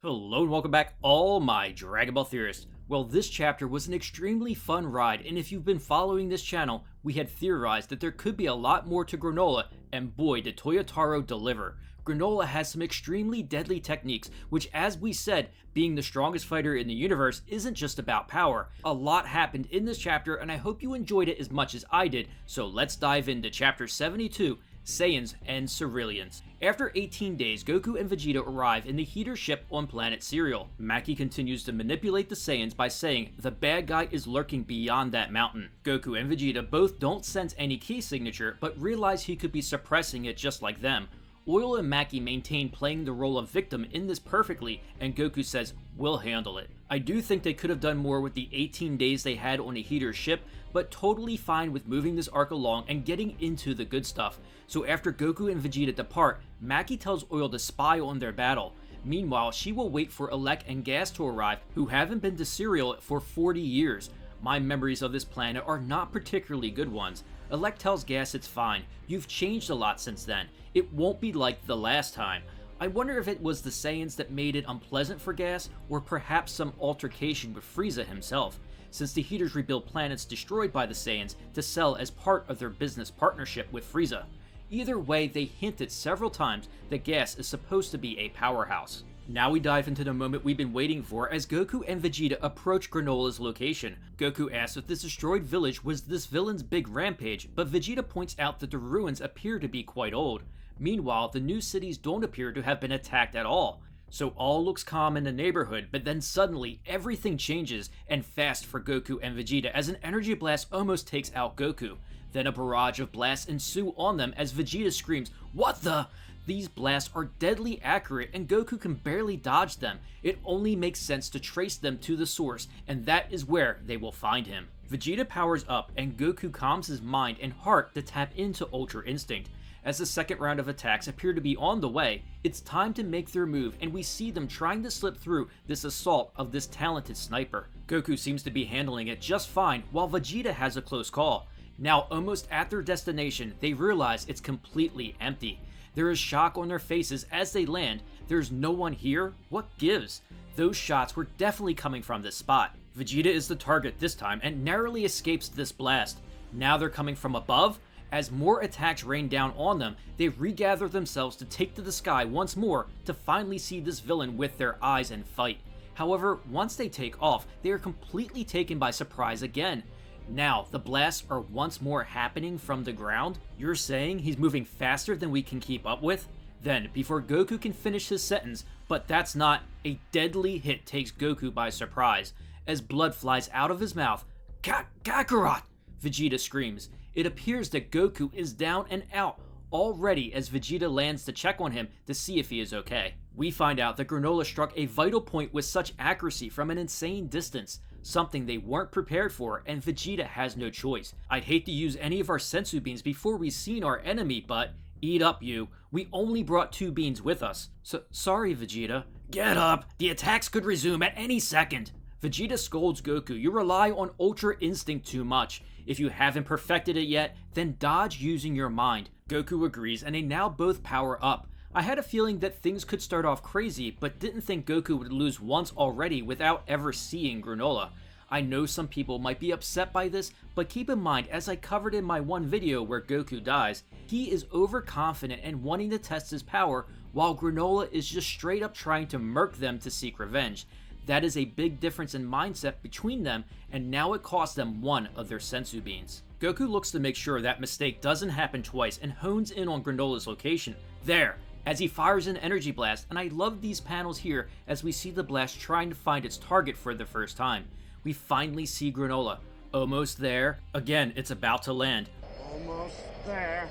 Hello and welcome back, all my Dragon Ball theorists. Well, this chapter was an extremely fun ride, and if you've been following this channel, we had theorized that there could be a lot more to Granolah, and boy did Toyotarou deliver. Granolah has some extremely deadly techniques, which, as we said, being the strongest fighter in the universe isn't just about power. A lot happened in this chapter, and I hope you enjoyed it as much as I did, so let's dive into chapter 72, Saiyans and Cerealians. After 18 days, Goku and Vegeta arrive in the Heeter ship on planet Cereal. Macki continues to manipulate the Saiyans by saying the bad guy is lurking beyond that mountain. Goku and Vegeta both don't sense any key signature, but realize he could be suppressing it just like them. Oil and Macki maintain playing the role of victim in this perfectly, and Goku says, "We'll handle it." I do think they could have done more with the 18 days they had on a Heeter ship, but totally fine with moving this arc along and getting into the good stuff. So after Goku and Vegeta depart, Macki tells Oil to spy on their battle. Meanwhile, she will wait for Elec and Gas to arrive, who haven't been to Cereal for 40 years. My memories of this planet are not particularly good ones. Elec tells Gas it's fine, you've changed a lot since then, it won't be like the last time. I wonder if it was the Saiyans that made it unpleasant for Gas, or perhaps some altercation with Frieza himself, since the Heeters rebuild planets destroyed by the Saiyans to sell as part of their business partnership with Frieza. Either way, they hinted several times that Gas is supposed to be a powerhouse. Now we dive into the moment we've been waiting for as Goku and Vegeta approach Granolah's location. Goku asks if this destroyed village was this villain's big rampage, but Vegeta points out that the ruins appear to be quite old. Meanwhile, the new cities don't appear to have been attacked at all. So all looks calm in the neighborhood, but then suddenly everything changes, and fast for Goku and Vegeta as an energy blast almost takes out Goku. Then a barrage of blasts ensue on them as Vegeta screams, "What the?" These blasts are deadly accurate and Goku can barely dodge them. It only makes sense to trace them to the source, and that is where they will find him. Vegeta powers up and Goku calms his mind and heart to tap into Ultra Instinct. As the second round of attacks appear to be on the way, it's time to make their move, and we see them trying to slip through this assault of this talented sniper. Goku seems to be handling it just fine, while Vegeta has a close call. Now, almost at their destination, they realize it's completely empty. There is shock on their faces as they land. There's no one here? What gives? Those shots were definitely coming from this spot. Vegeta is the target this time and narrowly escapes this blast. Now they're coming from above. As more attacks rain down on them, they regather themselves to take to the sky once more to finally see this villain with their eyes and fight. However, once they take off, they are completely taken by surprise again. Now, the blasts are once more happening from the ground? You're saying he's moving faster than we can keep up with? Then, before Goku can finish his sentence, but that's not, a deadly hit takes Goku by surprise. As blood flies out of his mouth, Kakarot! Vegeta screams. It appears that Goku is down and out already as Vegeta lands to check on him to see if he is okay. We find out that Granolah struck a vital point with such accuracy from an insane distance, something they weren't prepared for, and Vegeta has no choice. I'd hate to use any of our sensu beans before we've seen our enemy, but eat up you. We only brought 2 beans with us. So sorry, Vegeta. Get up! The attacks could resume at any second! Vegeta scolds Goku, you rely on Ultra Instinct too much. If you haven't perfected it yet, then dodge using your mind. Goku agrees and they now both power up. I had a feeling that things could start off crazy, but didn't think Goku would lose once already without ever seeing Granolah. I know some people might be upset by this, but keep in mind, as I covered in my one video where Goku dies, he is overconfident and wanting to test his power, while Granolah is just straight up trying to murk them to seek revenge. That is a big difference in mindset between them, and now it costs them one of their sensu beans. Goku looks to make sure that mistake doesn't happen twice and hones in on Granolah's location. There! As he fires an energy blast, and I love these panels here as we see the blast trying to find its target for the first time. We finally see Granolah. Almost there. Again, it's about to land. Almost there.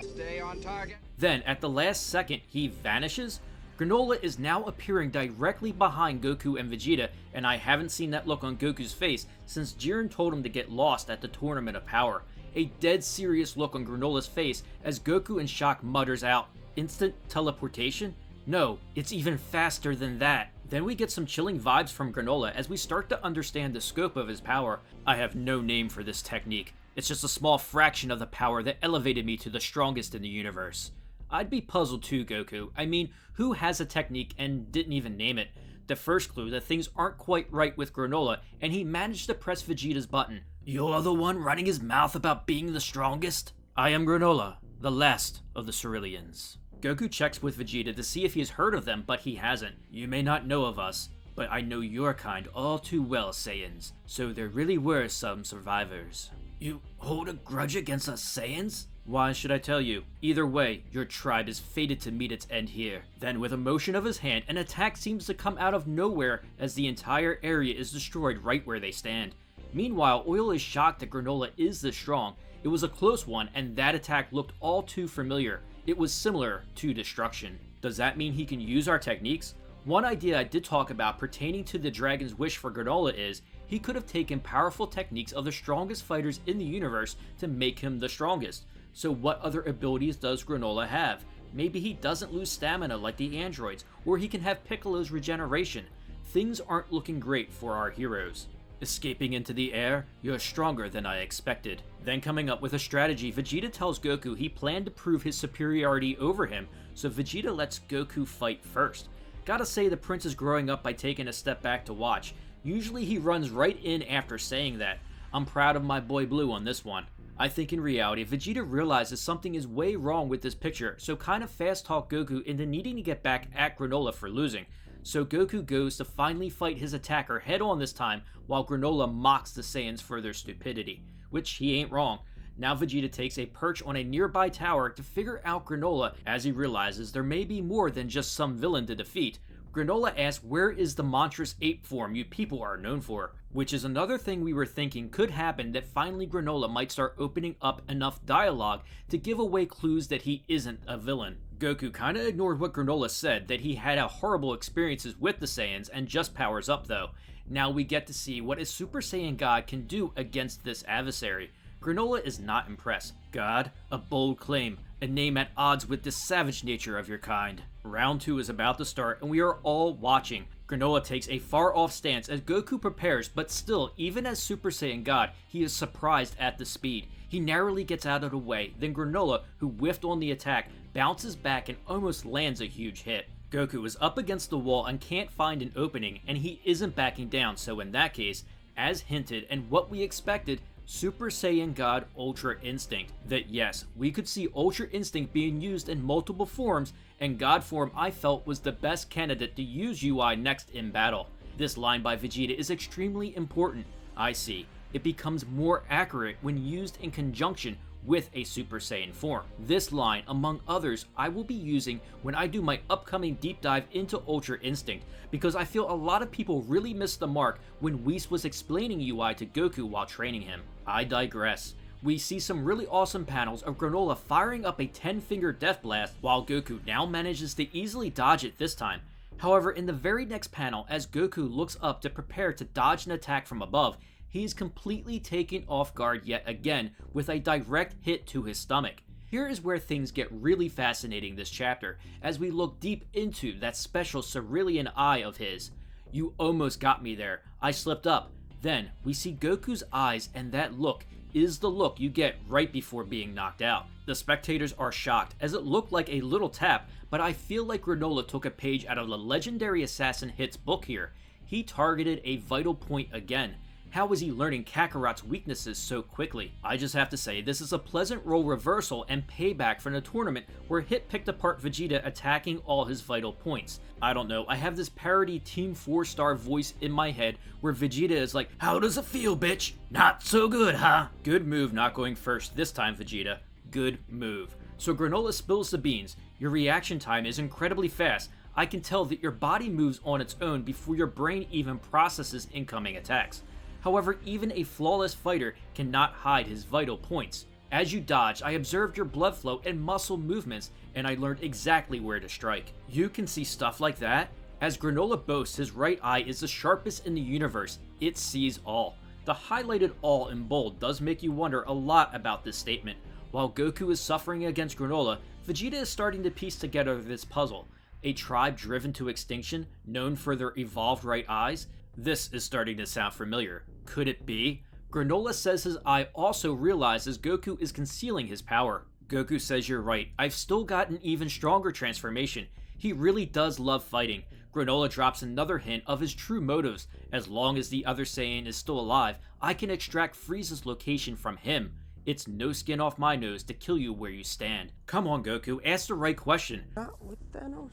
Stay on target. Then, at the last second, he vanishes. Granolah is now appearing directly behind Goku and Vegeta, and I haven't seen that look on Goku's face since Jiren told him to get lost at the Tournament of Power. A dead serious look on Granolah's face as Goku in shock mutters out, "Instant teleportation? No, it's even faster than that." Then we get some chilling vibes from Granolah as we start to understand the scope of his power. I have no name for this technique. It's just a small fraction of the power that elevated me to the strongest in the universe. I'd be puzzled too, Goku. I mean, who has a technique and didn't even name it? The first clue that things aren't quite right with Granolah, and he managed to press Vegeta's button. You're the one running his mouth about being the strongest? I am Granolah, the last of the Cerealians. Goku checks with Vegeta to see if he has heard of them, but he hasn't. You may not know of us, but I know your kind all too well, Saiyans, so there really were some survivors. You hold a grudge against us Saiyans? Why should I tell you? Either way, your tribe is fated to meet its end here. Then with a motion of his hand, an attack seems to come out of nowhere as the entire area is destroyed right where they stand. Meanwhile, Oil is shocked that Granolah is this strong. It was a close one, and that attack looked all too familiar. It was similar to destruction. Does that mean he can use our techniques? One idea I did talk about pertaining to the dragon's wish for Granolah is he could have taken powerful techniques of the strongest fighters in the universe to make him the strongest. So what other abilities does Granolah have? Maybe he doesn't lose stamina like the androids, or he can have Piccolo's regeneration. Things aren't looking great for our heroes. Escaping into the air, you're stronger than I expected. Then coming up with a strategy, Vegeta tells Goku he planned to prove his superiority over him, so Vegeta lets Goku fight first. Gotta say the prince is growing up by taking a step back to watch. Usually he runs right in after saying that. I'm proud of my boy Blue on this one. I think in reality, Vegeta realizes something is way wrong with this picture, so kind of fast talk Goku into needing to get back at Granolah for losing. So Goku goes to finally fight his attacker head on this time, while Granolah mocks the Saiyans for their stupidity. Which he ain't wrong. Now Vegeta takes a perch on a nearby tower to figure out Granolah as he realizes there may be more than just some villain to defeat. Granolah asks where is the monstrous ape form you people are known for, which is another thing we were thinking could happen, that finally Granolah might start opening up enough dialogue to give away clues that he isn't a villain. Goku kinda ignored what Granolah said, that he had horrible experiences with the Saiyans and just powers up though. Now we get to see what a Super Saiyan God can do against this adversary. Granolah is not impressed. God, a bold claim, a name at odds with the savage nature of your kind. Round 2 is about to start and we are all watching. Granolah takes a far off stance as Goku prepares, but still, even as Super Saiyan God, he is surprised at the speed. He narrowly gets out of the way, then Granolah, who whiffed on the attack, bounces back and almost lands a huge hit. Goku is up against the wall and can't find an opening, and he isn't backing down, so in that case, as hinted and what we expected, Super Saiyan God Ultra Instinct. That yes, we could see Ultra Instinct being used in multiple forms, and God form I felt was the best candidate to use UI next in battle. This line by Vegeta is extremely important. I see. It becomes more accurate when used in conjunction with a Super Saiyan form. This line, among others, I will be using when I do my upcoming deep dive into Ultra Instinct, because I feel a lot of people really missed the mark when Whis was explaining UI to Goku while training him. I digress. We see some really awesome panels of Granolah firing up a 10-finger death blast, while Goku now manages to easily dodge it this time. However, in the very next panel, as Goku looks up to prepare to dodge an attack from above, he's completely taken off guard yet again with a direct hit to his stomach. Here is where things get really fascinating this chapter, as we look deep into that special Cerealian eye of his. You almost got me there. I slipped up. Then, we see Goku's eyes, and that look is the look you get right before being knocked out. The spectators are shocked, as it looked like a little tap, but I feel like Granolah took a page out of the legendary Assassin Hits book here. He targeted a vital point again. How was he learning Kakarot's weaknesses so quickly? I just have to say, this is a pleasant role reversal and payback from the tournament where Hit picked apart Vegeta attacking all his vital points. I don't know, I have this parody Team 4-star voice in my head where Vegeta is like, how does it feel, bitch? Not so good, huh? Good move not going first this time, Vegeta. Good move. So Granolah spills the beans. Your reaction time is incredibly fast. I can tell that your body moves on its own before your brain even processes incoming attacks. However, even a flawless fighter cannot hide his vital points. As you dodged, I observed your blood flow and muscle movements, and I learned exactly where to strike. You can see stuff like that? As Granolah boasts, his right eye is the sharpest in the universe. It sees all. The highlighted all in bold does make you wonder a lot about this statement. While Goku is suffering against Granolah, Vegeta is starting to piece together this puzzle. A tribe driven to extinction, known for their evolved right eyes? This is starting to sound familiar. Could it be? Granolah says his eye also realizes Goku is concealing his power. Goku says you're right. I've still got an even stronger transformation. He really does love fighting. Granolah drops another hint of his true motives. As long as the other Saiyan is still alive, I can extract Frieza's location from him. It's no skin off my nose to kill you where you stand. Come on, Goku, ask the right question. Not with Thanos?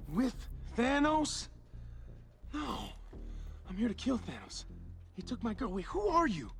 With Thanos? No. I'm here to kill Thanos. He took my girl. Wait, who are you?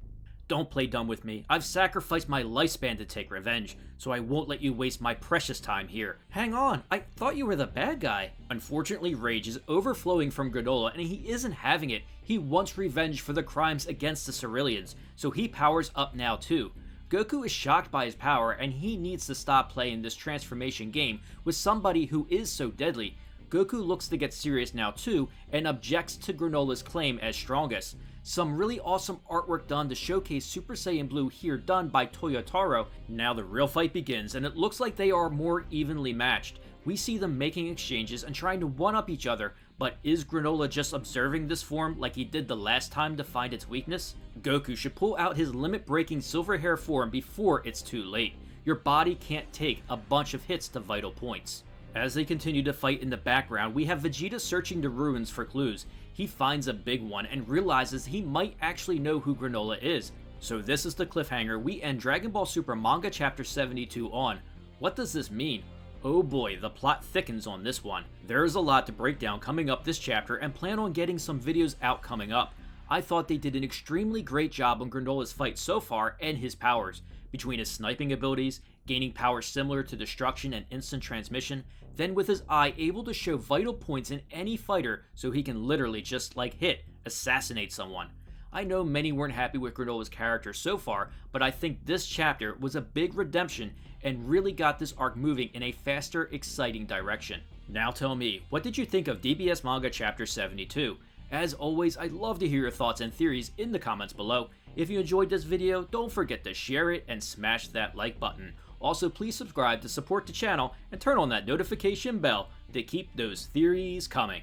Don't play dumb with me. I've sacrificed my lifespan to take revenge, so I won't let you waste my precious time here. Hang on, I thought you were the bad guy. Unfortunately, rage is overflowing from Granolah, and he isn't having it. He wants revenge for the crimes against the Cerealians, so he powers up now too. Goku is shocked by his power, and he needs to stop playing this transformation game with somebody who is so deadly. Goku looks to get serious now too, and objects to Granolah's claim as strongest. Some really awesome artwork done to showcase Super Saiyan Blue here done by Toyotarou. Now the real fight begins, and it looks like they are more evenly matched. We see them making exchanges and trying to one-up each other, but is Granolah just observing this form like he did the last time to find its weakness? Goku should pull out his limit-breaking silver hair form before it's too late. Your body can't take a bunch of hits to vital points. As they continue to fight in the background, we have Vegeta searching the ruins for clues. He finds a big one and realizes he might actually know who Granolah is. So this is the cliffhanger we end Dragon Ball Super Manga Chapter 72 on. What does this mean? Oh boy, the plot thickens on this one. There is a lot to break down coming up this chapter, and plan on getting some videos out coming up. I thought they did an extremely great job on Granolah's fight so far and his powers. Between his sniping abilities, gaining powers similar to destruction and instant transmission, then with his eye able to show vital points in any fighter so he can literally just like assassinate someone. I know many weren't happy with Granolah's character so far, but I think this chapter was a big redemption and really got this arc moving in a faster, exciting direction. Now tell me, what did you think of DBS Manga Chapter 72? As always, I'd love to hear your thoughts and theories in the comments below. If you enjoyed this video, don't forget to share it and smash that like button. Also, please subscribe to support the channel and turn on that notification bell to keep those theories coming.